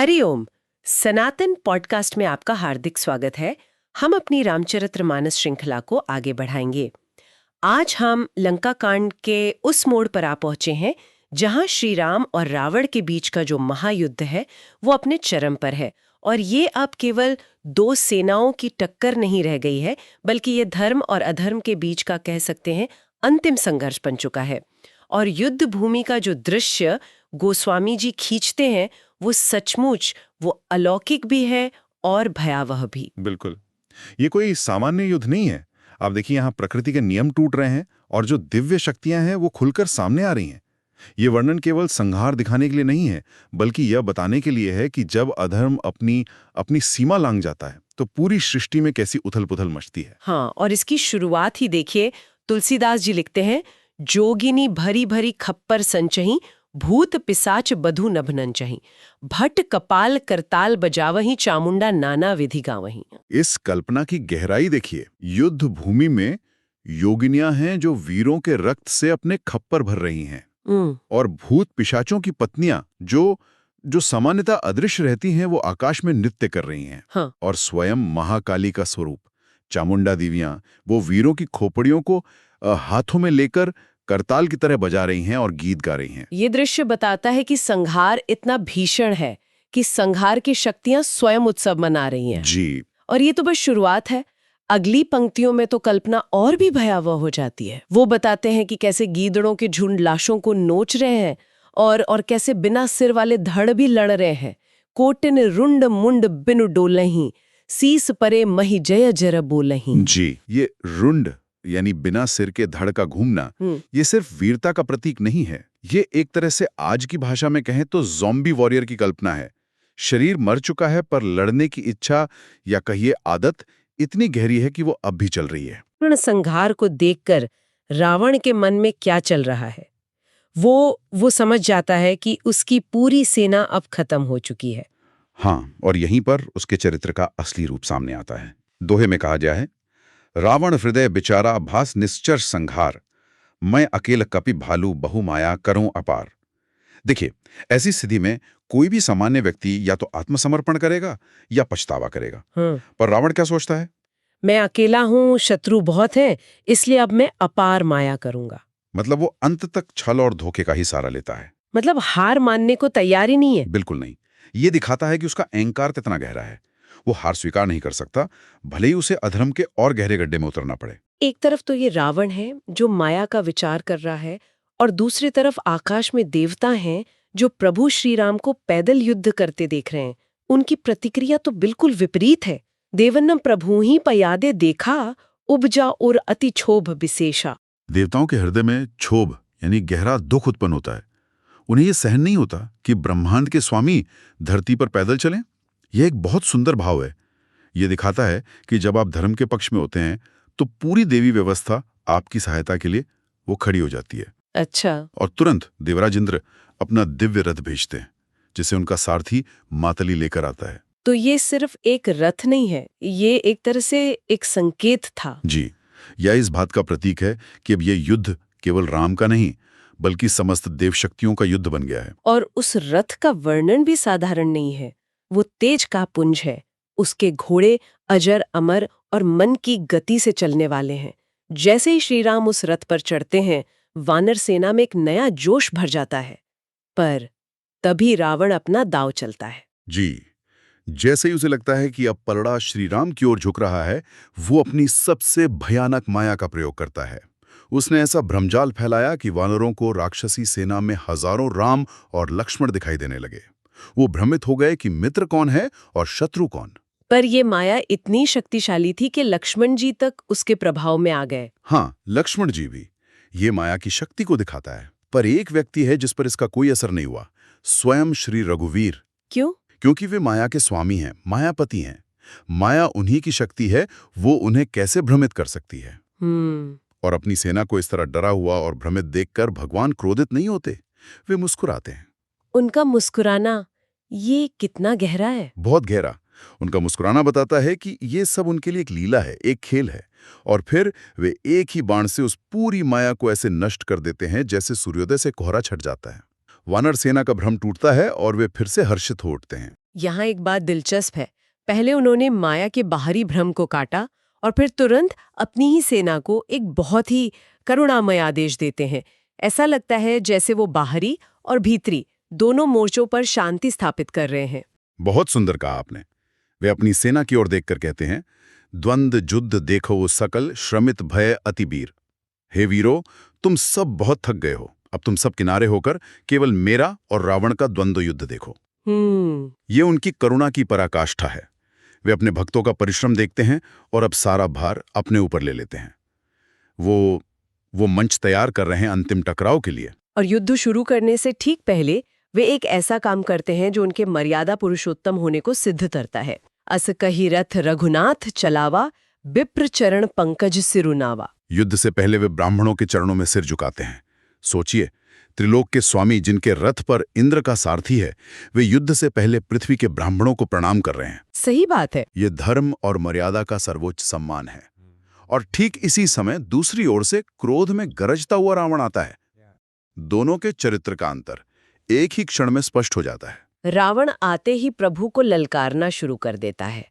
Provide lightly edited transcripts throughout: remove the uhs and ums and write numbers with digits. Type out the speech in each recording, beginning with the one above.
हरिओम। सनातन podcast में आपका हार्दिक स्वागत है। हम अपनी रामचरितमानस श्रृंखला को आगे बढ़ाएंगे। आज हम लंका कांड के उस मोड़ पर आ पहुंचे हैं जहां श्री राम और रावण के बीच का जो महायुद्ध है वो अपने चरम पर है। और ये अब केवल दो सेनाओं की टक्कर नहीं रह गई है, बल्कि ये धर्म और अधर्म के बीच का कह सकते हैं अंतिम संघर्ष बन चुका है। और युद्ध भूमि का जो दृश्य गोस्वामी जी खींचते हैं वो सचमुच वो अलौकिक भी है और भयावह भी। बिल्कुल, ये कोई सामान्य युद्ध नहीं है। आप देखिए, यहाँ प्रकृति के नियम टूट रहे हैं और जो दिव्य शक्तियां हैं वो खुलकर सामने आ रही हैं। ये वर्णन केवल संहार दिखाने के लिए नहीं है, बल्कि यह बताने के लिए है कि जब अधर्म अपनी सीमा लांघ जाता है तो पूरी सृष्टि में कैसी उथल-पुथल मचती है। हाँ, और इसकी शुरुआत ही देखिए। तुलसीदास जी लिखते हैं, जोगिनी भरी भरी खप्पर संचही, भूत पिसाच बधु नभ नंचही, भट्ट कपाल करताल बजावही, चामुंडा नाना विधि गावही। इस कल्पना की गहराई देखिए। युद्ध भूमि में योगिनियां हैं जो वीरों के रक्त से अपने खप्पर भर रही हैं, और भूत पिशाचों की पत्नियां जो सामान्यतः अदृश्य रहती हैं वो आकाश में नृत्य कर रही हैं। हाँ। और स्वयं महाकाली का स्वरूप चामुंडा देवियां वो वीरों की खोपड़ियों को हाथों में लेकर करताल की तरह बजा रही हैं और गीत गा रही हैं। ये दृश्य बताता है कि संहार इतना भीषण है कि संहार की शक्तियां स्वयं उत्सव मना रही हैं। जी। और ये तो बस शुरुआत है। अगली पंक्तियों में तो कल्पना और भी भयावह हो जाती है। वो बताते हैं कि कैसे गीदड़ों के झुंड लाशों को नोच रहे हैं और कैसे बिना सिर वाले धड़ भी लड़ रहे हैं। कोटिन रुंड मुंड बिनु डोलहीं, सीस परे मही जय जर बोलहीं। जी, ये रुंड यानी बिना सिर के धड़ का घूमना, ये सिर्फ वीरता का प्रतीक नहीं है। ये एक तरह से आज की भाषा में कहें तो ज़ॉम्बी वॉरियर की कल्पना है। शरीर मर चुका है पर लड़ने की इच्छा या कहिए आदत इतनी गहरी है कि वो अब भी चल रही है। पूर्ण संहार को देखकर रावण के मन में क्या चल रहा है, वो समझ जाता है कि उसकी पूरी सेना अब खत्म हो चुकी है। हाँ, और यहीं पर उसके चरित्र का असली रूप सामने आता है। दोहे में कहा गया है, रावण हृदय बिचारा भास निश्चर संघार, मैं अकेल कपि भालू बहु माया करूं अपार। देखिए, ऐसी स्थिति में कोई भी सामान्य व्यक्ति या तो आत्मसमर्पण करेगा या पछतावा करेगा। पर रावण क्या सोचता है? मैं अकेला हूं, शत्रु बहुत हैं, इसलिए अब मैं अपार माया करूंगा। मतलब वो अंत तक छल और धोखे का ही सहारा लेता है। मतलब हार मानने को तैयार ही नहीं है। बिल्कुल नहीं। ये दिखाता है कि उसका अहंकार कितना गहरा है। वो हार स्वीकार नहीं कर सकता, भले ही उसे अधर्म के और गहरे गड्ढे में उतरना पड़े। एक तरफ तो ये रावण है जो माया का विचार कर रहा है, और दूसरी तरफ आकाश में देवता हैं जो प्रभु श्री राम को पैदल युद्ध करते देख रहे हैं। उनकी प्रतिक्रिया तो बिल्कुल विपरीत है। देवन्नम प्रभु ही पयादे देखा, उपजा और अति क्षोभ विशेषा। देवताओं के हृदय में क्षोभ यानी गहरा दुख उत्पन्न होता है। उन्हें यह सहन नहीं होता कि ब्रह्मांड के स्वामी धरती पर पैदल चलें। यह एक बहुत सुंदर भाव है। यह दिखाता है कि जब आप धर्म के पक्ष में होते हैं तो पूरी देवी व्यवस्था आपकी सहायता के लिए वो खड़ी हो जाती है। अच्छा। और तुरंत देवराज इंद्र अपना दिव्य रथ भेजते हैं, जिसे उनका सारथी मातली लेकर आता है। तो ये सिर्फ एक रथ नहीं है, ये एक तरह से एक संकेत था। जी, यह इस बात का प्रतीक है कि अब यह युद्ध केवल राम का नहीं बल्कि समस्त देव शक्तियों का युद्ध बन गया है। और उस रथ का वर्णन भी साधारण नहीं है। वो तेज का पुंज है। उसके घोड़े अजर अमर और मन की गति से चलने वाले हैं। जैसे ही श्री राम उस रथ पर चढ़ते हैं, वानर सेना में एक नया जोश भर जाता है। पर तभी रावण अपना दांव चलता है। जी, जैसे ही उसे लगता है कि अब पलड़ा श्री राम की ओर झुक रहा है, वो अपनी सबसे भयानक माया का प्रयोग करता है। उसने ऐसा भ्रमजाल फैलाया कि वानरों को राक्षसी सेना में हजारों राम और लक्ष्मण दिखाई देने लगे। वो भ्रमित हो गए कि मित्र कौन है और शत्रु कौन। पर ये माया इतनी शक्तिशाली थी कि लक्ष्मण जी तक उसके प्रभाव में आ गए। हाँ, लक्ष्मण जी भी। ये माया की शक्ति को दिखाता है। पर एक व्यक्ति है जिस पर इसका कोई असर नहीं हुआ, स्वयं श्री रघुवीर। क्यों? क्योंकि वे माया के स्वामी हैं, मायापति हैं। माया उन्हीं की शक्ति है, वो उन्हें कैसे भ्रमित कर सकती है। और अपनी सेना को इस तरह डरा हुआ और भ्रमित देखकर भगवान क्रोधित नहीं होते, वे मुस्कुराते हैं। उनका मुस्कुराना ये कितना गहरा है। बहुत गहरा। उनका मुस्कुराना बताता है कि ये सब उनके लिए एक लीला है, एक खेल है। और फिर वे एक ही बाण से उस पूरी माया को ऐसे नष्ट कर देते हैं जैसे सूर्योदय से कोहरा छट जाता है। वानर सेना का भ्रम टूटता है और वे फिर से हर्षित हो उठते हैं। यहाँ एक बात दिलचस्प है। पहले उन्होंने माया के बाहरी भ्रम को काटा और फिर तुरंत अपनी ही सेना को एक बहुत ही करुणामय आदेश देते हैं। ऐसा लगता है जैसे वो बाहरी और भीतरी दोनों मोर्चों पर शांति स्थापित कर रहे हैं। बहुत सुंदर कहा आपने। वे अपनी सेना की ओर देखकर कहते हैं, द्वंद युद्ध देखो सकल श्रमित भय अति वीर। हे वीरो, तुम सब बहुत थक गए हो, अब तुम सब किनारे होकर केवल मेरा और रावण का द्वंद्व युद्ध देखो। ये उनकी करुणा की पराकाष्ठा है। वे अपने भक्तों का परिश्रम देखते हैं और अब सारा भार अपने ऊपर ले लेते हैं। वो मंच तैयार कर रहे हैं अंतिम टकराव के लिए। और युद्ध शुरू करने से ठीक पहले वे एक ऐसा काम करते हैं जो उनके मर्यादा पुरुषोत्तम होने को सिद्ध करता है। अस कही रथ रघुनाथ चलावा, विप्र चरण पंकज सिरुनावा। युद्ध से पहले वे ब्राह्मणों के चरणों में सिर झुकाते हैं। सोचिए, त्रिलोक के स्वामी जिनके रथ पर इंद्र का सारथी है, वे युद्ध से पहले पृथ्वी के ब्राह्मणों को प्रणाम कर रहे हैं। सही बात है। ये धर्म और मर्यादा का सर्वोच्च सम्मान है। और ठीक इसी समय दूसरी ओर से क्रोध में गरजता हुआ रावण आता है। दोनों के चरित्र का अंतर एक ही क्षण में स्पष्ट हो जाता है। रावण आते ही प्रभु को ललकारना शुरू कर देता है।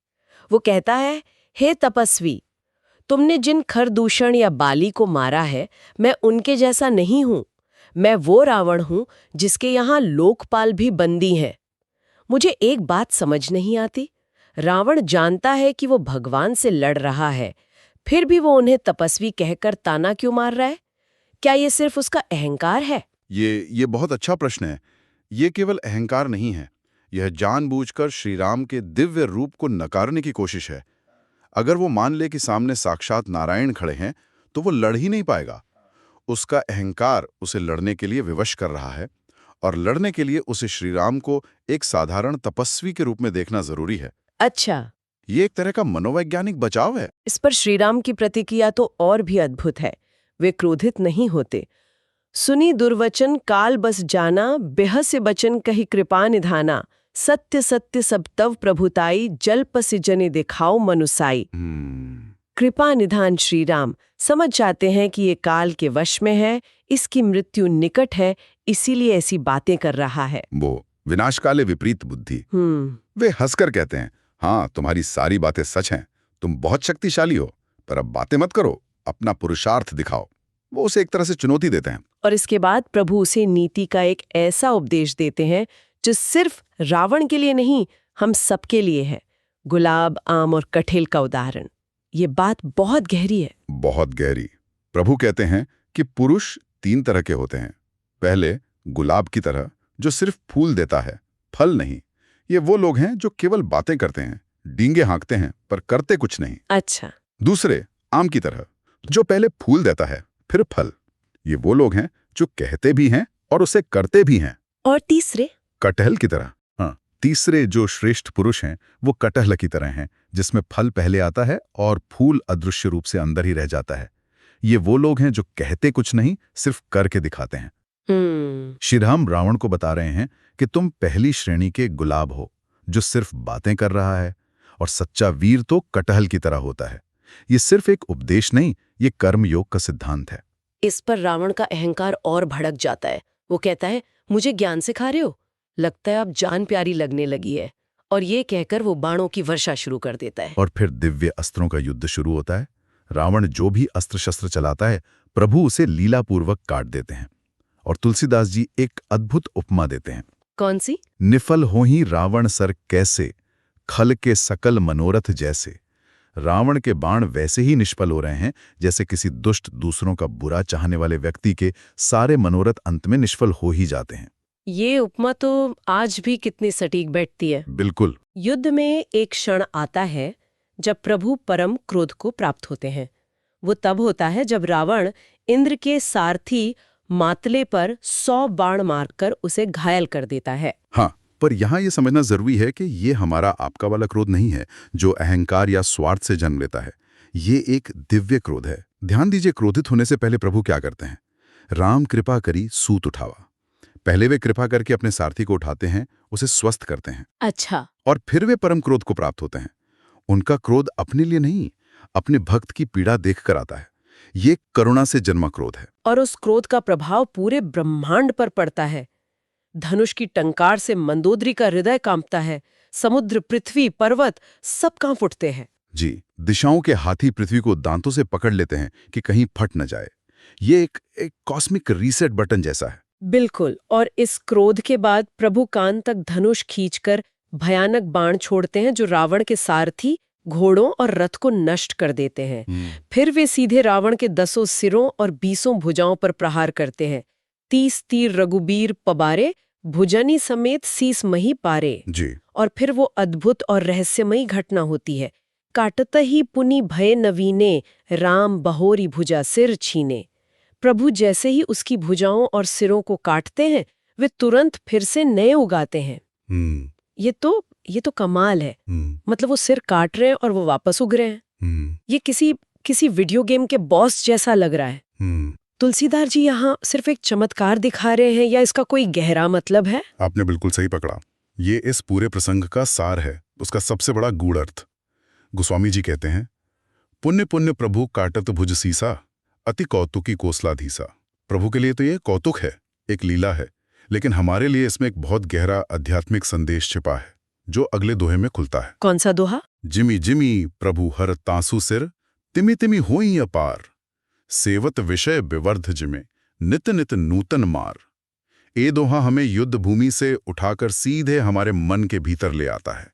वो कहता है, हे तपस्वी, तुमने जिन खरदूषण या बाली को मारा है, मैं उनके जैसा नहीं हूं। मैं वो रावण हूं जिसके यहाँ लोकपाल भी बंदी हैं। मुझे एक बात समझ नहीं आती। रावण जानता है कि वो भगवान से लड़ रहा है, फिर भी वो उन्हें तपस्वी कहकर ताना क्यों मार रहा है? क्या ये सिर्फ उसका अहंकार है? ये बहुत अच्छा प्रश्न है। ये केवल अहंकार नहीं है, यह जानबूझकर श्री राम के दिव्य रूप को नकारने की कोशिश है। अगर वो मान ले कि सामने साक्षात नारायण खड़े हैं, तो वो लड़ ही नहीं पाएगा। उसका अहंकार उसे लड़ने के लिए विवश कर रहा है, और लड़ने के लिए उसे श्री राम को एक साधारण तपस्वी के रूप में देखना जरूरी है। अच्छा, ये एक तरह का मनोवैज्ञानिक बचाव है। इस पर श्रीराम की प्रतिक्रिया तो और भी अद्भुत है। वे क्रोधित नहीं होते। सुनी दुर्वचन काल बस जाना, बेहस्य बचन कही कृपा निधाना, सत्य सत्य सब तव प्रभुताई, जल्प सिजने दिखाओ मनुसाई। कृपा निधान श्री राम समझ जाते हैं कि ये काल के वश में है, इसकी मृत्यु निकट है, इसीलिए ऐसी बातें कर रहा है। वो विनाशकाले विपरीत बुद्धि। वे हंसकर कहते हैं, हाँ, तुम्हारी सारी बातें सच हैं, तुम बहुत शक्तिशाली हो, पर अब बातें मत करो, अपना पुरुषार्थ दिखाओ। वो उसे एक तरह से चुनौती देते हैं। और इसके बाद प्रभु उसे नीति का एक ऐसा उपदेश देते हैं जो सिर्फ रावण के लिए नहीं, हम सबके लिए है। गुलाब, आम और कटहल का उदाहरण। ये बात बहुत गहरी है। बहुत गहरी। प्रभु कहते हैं कि पुरुष 3 तरह के होते हैं। पहले, गुलाब की तरह, जो सिर्फ फूल देता है, फल नहीं। ये वो लोग हैं जो केवल बातें करते हैं, डींगे हाँकते हैं, पर करते कुछ नहीं। अच्छा। दूसरे, आम की तरह, जो पहले फूल देता है, फिर फल। ये वो लोग हैं जो कहते भी हैं और उसे करते भी हैं। और तीसरे, कटहल की तरह। हाँ, तीसरे जो श्रेष्ठ पुरुष हैं, वो कटहल की तरह हैं, जिसमें फल पहले आता है और फूल अदृश्य रूप से अंदर ही रह जाता है। ये वो लोग हैं जो कहते कुछ नहीं, सिर्फ करके दिखाते हैं। श्री राम रावण को बता रहे हैं कि तुम पहली श्रेणी के गुलाब हो, जो सिर्फ बातें कर रहा है, और सच्चा वीर तो कटहल की तरह होता है। ये सिर्फ एक उपदेश नहीं, ये कर्म योग का सिद्धांत है। इस पर रावण का अहंकार और भड़क जाता है। वो कहता है, मुझे ज्ञान सिखा रहे हो? लगता है अब जान प्यारी लगने लगी है। और ये कहकर वो बाणों की वर्षा शुरू कर देता है। और फिर दिव्य अस्त्रों का युद्ध शुरू होता है। रावण जो भी अस्त्र शस्त्र चलाता है, प्रभु उसे लीलापूर्वक काट देते हैं। और तुलसीदास जी एक अद्भुत उपमा देते हैं। कौन सी? निफल होही रावण सर कैसे, खल के सकल मनोरथ जैसे। रावण के बाण वैसे ही निष्फल हो रहे हैं जैसे किसी दुष्ट, दूसरों का बुरा चाहने वाले व्यक्ति के सारे मनोरथ अंत में निष्फल हो ही जाते हैं। ये उपमा तो आज भी कितनी सटीक बैठती है। बिल्कुल। युद्ध में एक क्षण आता है जब प्रभु परम क्रोध को प्राप्त होते हैं। वो तब होता है जब रावण इंद्र के सारथी मातले पर 100 बाण मारकर उसे घायल कर देता है। हाँ, पर यहाँ ये समझना जरूरी है कि ये हमारा आपका वाला क्रोध नहीं है जो अहंकार या स्वार्थ से जन्म लेता है। ये एक दिव्य क्रोध है। ध्यान दीजिए, क्रोधित होने से पहले प्रभु क्या करते हैं? राम कृपा करी सूत उठावा। पहले वे कृपा करके अपने सारथी को उठाते हैं, उसे स्वस्थ करते हैं। अच्छा। और फिर वे परम क्रोध को प्राप्त होते हैं। उनका क्रोध अपने लिए नहीं, अपने भक्त की पीड़ा देखकर आता है। ये करुणा से जन्मा क्रोध है। और उस क्रोध का प्रभाव पूरे ब्रह्मांड पर पड़ता है। धनुष की टंकार से मंदोदरी का हृदय कांपता है। समुद्र, पृथ्वी, पर्वत सब कांप उठते हैं। जी, दिशाओं के हाथी पृथ्वी को दांतों से पकड़ लेते हैं कि कहीं फट न जाए। ये एक कॉस्मिक रीसेट बटन जैसा है। बिल्कुल। और इस क्रोध के बाद प्रभु कान तक धनुष खींचकर भयानक बाण छोड़ते हैं जो रावण के सारथी, घोड़ों और रथ को नष्ट कर देते हैं। फिर वे सीधे रावण के 10 सिरों और 20 भुजाओं पर प्रहार करते हैं। 30 तीर रघुबीर पबारे, भुजनी समेत सीस मही पारे। जी। और फिर वो अद्भुत और रहस्यमयी घटना होती है। काटत ही पुनि भय नवीने, राम बहोरी भुजा सिर छीने। प्रभु जैसे ही उसकी भुजाओं और सिरों को काटते हैं, वे तुरंत फिर से नए उगाते हैं। ये तो कमाल है। मतलब वो सिर काट रहे हैं और वो वापस उग रहे हैं। ये किसी वीडियो गेम के बॉस जैसा लग रहा है। तुलसीदास जी यहाँ सिर्फ एक चमत्कार दिखा रहे हैं या इसका कोई गहरा मतलब है? आपने बिल्कुल सही पकड़ा। ये इस पूरे प्रसंग का सार है, उसका सबसे बड़ा गूढ़ अर्थ। गोस्वामी जी कहते हैं, पुण्य पुण्य प्रभु काटत भुज सीसा, अति कौतुकी कोसलाधीसा। प्रभु के लिए तो ये कौतुक है, एक लीला है, लेकिन हमारे लिए इसमें एक बहुत गहरा आध्यात्मिक संदेश छिपा है जो अगले दोहे में खुलता है। कौन सा दोहा? जिमी जिमी प्रभु हर तांसु सिर, तिमि तिमि होई अपार, सेवत विषय विवर्ध जिमे, नित नित नूतन मार। ये दोहा हमें युद्ध भूमि से उठाकर सीधे हमारे मन के भीतर ले आता है।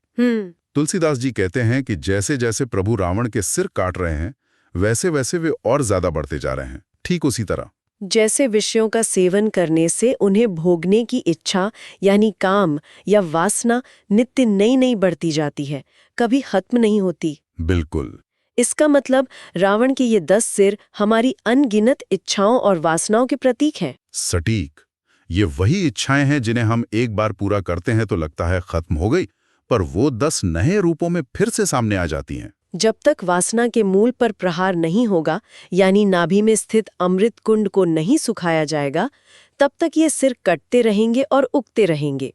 तुलसीदास जी कहते हैं कि जैसे जैसे प्रभु रावण के सिर काट रहे हैं, वैसे वैसे वे और ज्यादा बढ़ते जा रहे हैं। ठीक उसी तरह जैसे विषयों का सेवन करने से उन्हें भोगने की इच्छा यानी काम या वासना नित्य नई नई बढ़ती जाती है, कभी खत्म नहीं होती। बिल्कुल। इसका मतलब रावण के ये 10 सिर हमारी अनगिनत इच्छाओं और वासनाओं के प्रतीक हैं। सटीक। ये वही इच्छाएं हैं जिन्हें हम एक बार पूरा करते हैं तो लगता है खत्म हो गई, पर वो 10 नए रूपों में फिर से सामने आ जाती हैं। जब तक वासना के मूल पर प्रहार नहीं होगा, यानी नाभि में स्थित अमृत कुंड को नहीं सुखाया जाएगा, तब तक ये सिर कटते रहेंगे और उगते रहेंगे।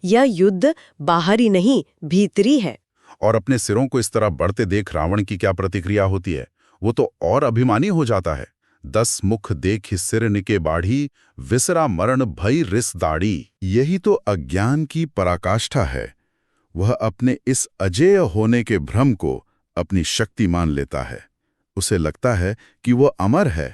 यह युद्ध बाहरी नहीं, भीतरी है। और अपने सिरों को इस तरह बढ़ते देख रावण की क्या प्रतिक्रिया होती है? वो तो और अभिमानी हो जाता है। 10 मुख देखि सिर निके बाढ़ी, विसरा मरण भई रिस दाढ़ी। यही तो अज्ञान की पराकाष्ठा है। वह अपने इस अजेय होने के भ्रम को अपनी शक्ति मान लेता है। उसे लगता है कि वह अमर है।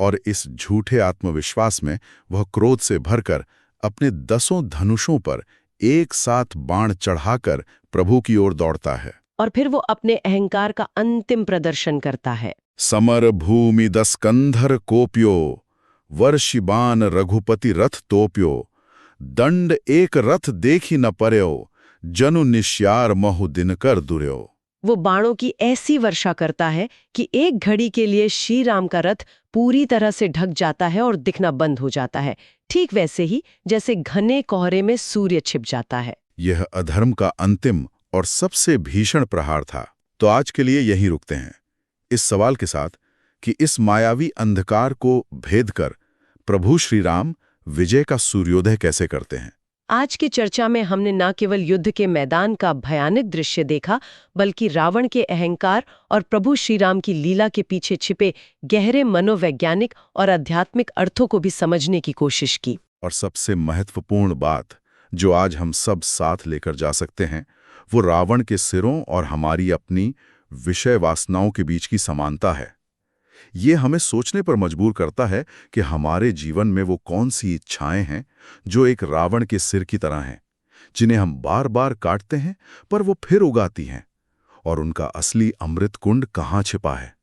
और इस झूठे आत्मविश्वास में वह क्रोध से भरकर अपने 10 धनुषों पर एक साथ बाण चढ़ाकर प्रभु की ओर दौड़ता है। और फिर वो अपने अहंकार का अंतिम प्रदर्शन करता है। समर भूमि 10 कंधर कोप्यो, वर्षिबान रघुपति रथ तोप्यो, दंड एक रथ देखी न पर्यो, जनु निश्यार महु दिनकर दुर्यो। वो बाणों की ऐसी वर्षा करता है कि एक घड़ी के लिए श्री राम का रथ पूरी तरह से ढक जाता है और दिखना बंद हो जाता है, ठीक वैसे ही जैसे घने कोहरे में सूर्य छिप जाता है। यह अधर्म का अंतिम और सबसे भीषण प्रहार था। तो आज के लिए यहीं रुकते हैं, इस सवाल के साथ कि इस मायावी अंधकार को भेद कर प्रभु श्री राम विजय का सूर्योदय कैसे करते हैं। आज की चर्चा में हमने न केवल युद्ध के मैदान का भयानक दृश्य देखा, बल्कि रावण के अहंकार और प्रभु श्री राम की लीला के पीछे छिपे गहरे मनोवैज्ञानिक और आध्यात्मिक अर्थों को भी समझने की कोशिश की। और सबसे महत्वपूर्ण बात जो आज हम सब साथ लेकर जा सकते हैं, वो रावण के सिरों और हमारी अपनी विषय वासनाओं के बीच की समानता है। ये हमें सोचने पर मजबूर करता है कि हमारे जीवन में वो कौन सी इच्छाएं हैं जो एक रावण के सिर की तरह हैं, जिन्हें हम बार बार काटते हैं पर वो फिर उगाती हैं, और उनका असली अमृत कुंड कहाँ छिपा है।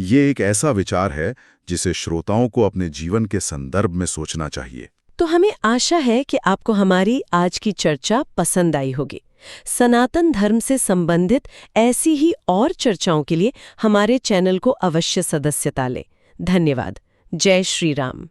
ये एक ऐसा विचार है जिसे श्रोताओं को अपने जीवन के संदर्भ में सोचना चाहिए। तो हमें आशा है कि आपको हमारी आज की चर्चा पसंद आई होगी। सनातन धर्म से संबंधित ऐसी ही और चर्चाओं के लिए हमारे चैनल को अवश्य सदस्यता लें। धन्यवाद। जय श्री राम।